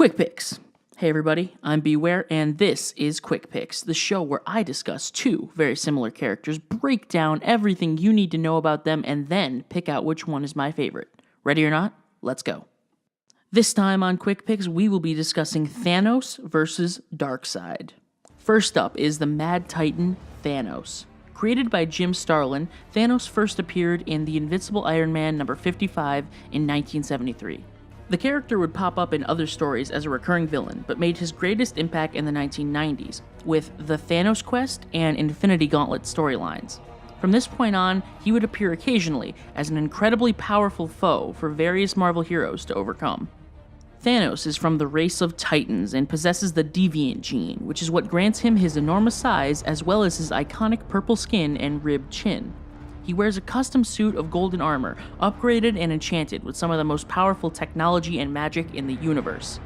Quick Picks. Hey everybody, I'm Beware, and this is Quick Picks, the show where I discuss two very similar characters, break down everything you need to know about them, and then pick out which one is my favorite. Ready or not? Let's go. This time on Quick Picks, we will be discussing Thanos vs. Darkseid. First up is the Mad Titan, Thanos. Created by Jim Starlin, Thanos first appeared in The Invincible Iron Man number 55 in 1973. The character would pop up in other stories as a recurring villain, but made his greatest impact in the 1990s, with the Thanos Quest and Infinity Gauntlet storylines. From this point on, he would appear occasionally as an incredibly powerful foe for various Marvel heroes to overcome. Thanos is from the race of Titans and possesses the Deviant gene, which is what grants him his enormous size as well as his iconic purple skin and ribbed chin. He wears a custom suit of golden armor, upgraded and enchanted with some of the most powerful technology and magic in the universe.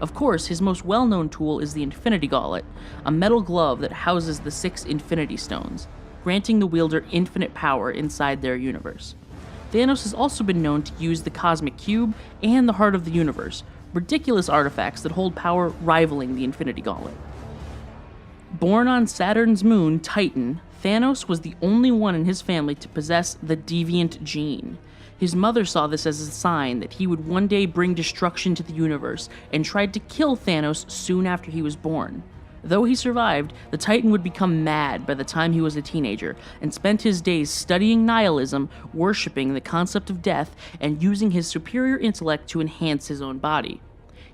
Of course, his most well-known tool is the Infinity Gauntlet, a metal glove that houses the 6 Infinity Stones, granting the wielder infinite power inside their universe. Thanos has also been known to use the Cosmic Cube and the Heart of the Universe, ridiculous artifacts that hold power rivaling the Infinity Gauntlet. Born on Saturn's moon, Titan, Thanos was the only one in his family to possess the Deviant gene. His mother saw this as a sign that he would one day bring destruction to the universe and tried to kill Thanos soon after he was born. Though he survived, the Titan would become mad by the time he was a teenager and spent his days studying nihilism, worshipping the concept of death, and using his superior intellect to enhance his own body.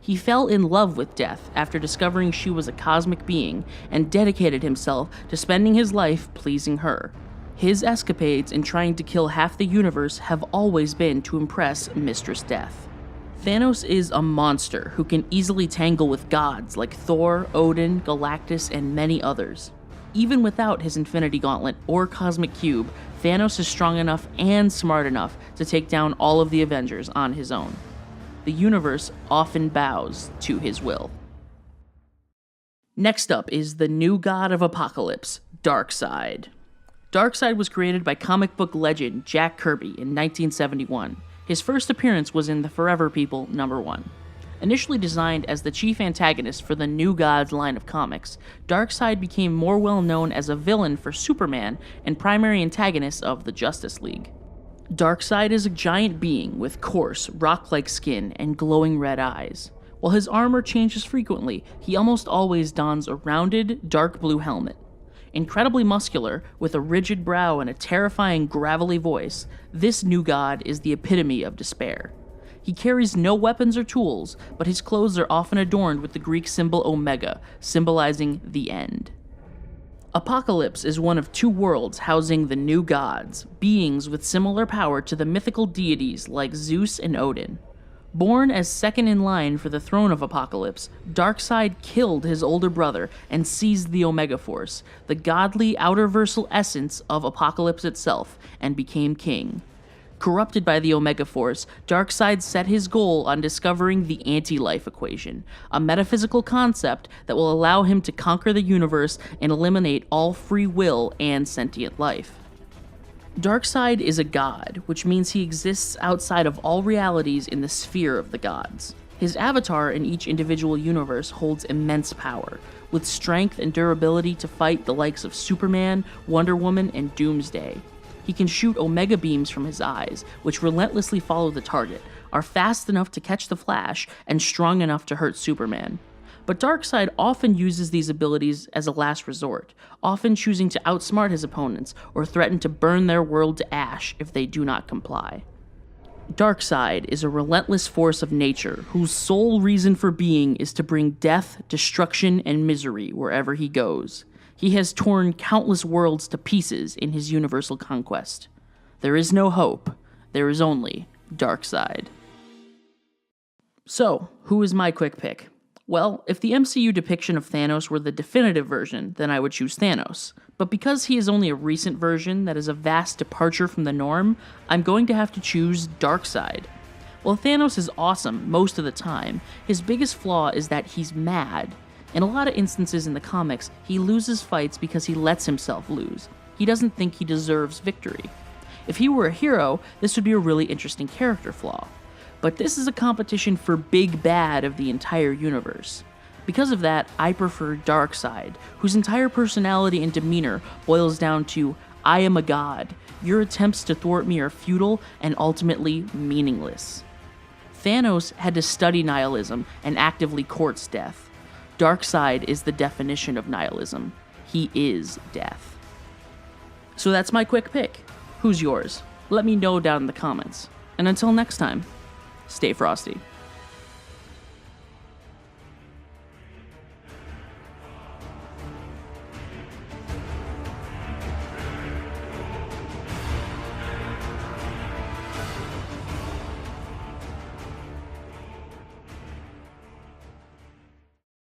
He fell in love with death after discovering she was a cosmic being and dedicated himself to spending his life pleasing her. His escapades in trying to kill half the universe have always been to impress Mistress Death. Thanos is a monster who can easily tangle with gods like Thor, Odin, Galactus, and many others. Even without his Infinity Gauntlet or Cosmic Cube, Thanos is strong enough and smart enough to take down all of the Avengers on his own. The universe often bows to his will. Next up is the new god of apocalypse, Darkseid. Darkseid was created by comic book legend Jack Kirby in 1971. His first appearance was in The Forever People #1. Initially designed as the chief antagonist for the New Gods line of comics, Darkseid became more well known as a villain for Superman and primary antagonist of the Justice League. Darkseid is a giant being with coarse, rock-like skin and glowing red eyes. While his armor changes frequently, he almost always dons a rounded, dark blue helmet. Incredibly muscular, with a rigid brow and a terrifying, gravelly voice, this new god is the epitome of despair. He carries no weapons or tools, but his clothes are often adorned with the Greek symbol Omega, symbolizing the end. Apocalypse is one of 2 worlds housing the new gods, beings with similar power to the mythical deities like Zeus and Odin. Born as second in line for the throne of Apocalypse, Darkseid killed his older brother and seized the Omega Force, the godly outerversal essence of Apocalypse itself, and became king. Corrupted by the Omega Force, Darkseid set his goal on discovering the anti-life equation, a metaphysical concept that will allow him to conquer the universe and eliminate all free will and sentient life. Darkseid is a god, which means he exists outside of all realities in the sphere of the gods. His avatar in each individual universe holds immense power, with strength and durability to fight the likes of Superman, Wonder Woman, and Doomsday. He can shoot Omega beams from his eyes, which relentlessly follow the target, are fast enough to catch the Flash, and strong enough to hurt Superman. But Darkseid often uses these abilities as a last resort, often choosing to outsmart his opponents or threaten to burn their world to ash if they do not comply. Darkseid is a relentless force of nature whose sole reason for being is to bring death, destruction, and misery wherever he goes. He has torn countless worlds to pieces in his universal conquest. There is no hope. There is only Darkseid. So, who is my quick pick? Well, if the MCU depiction of Thanos were the definitive version, then I would choose Thanos. But because he is only a recent version that is a vast departure from the norm, I'm going to have to choose Darkseid. While Thanos is awesome most of the time, his biggest flaw is that he's mad. In a lot of instances in the comics, he loses fights because he lets himself lose. He doesn't think he deserves victory. If he were a hero, this would be a really interesting character flaw. But this is a competition for big bad of the entire universe. Because of that, I prefer Darkseid, whose entire personality and demeanor boils down to, I am a god. Your attempts to thwart me are futile and ultimately meaningless. Thanos had to study nihilism and actively courts death. Darkseid is the definition of nihilism. He is death. So that's my quick pick. Who's yours? Let me know down in the comments. And until next time, stay frosty.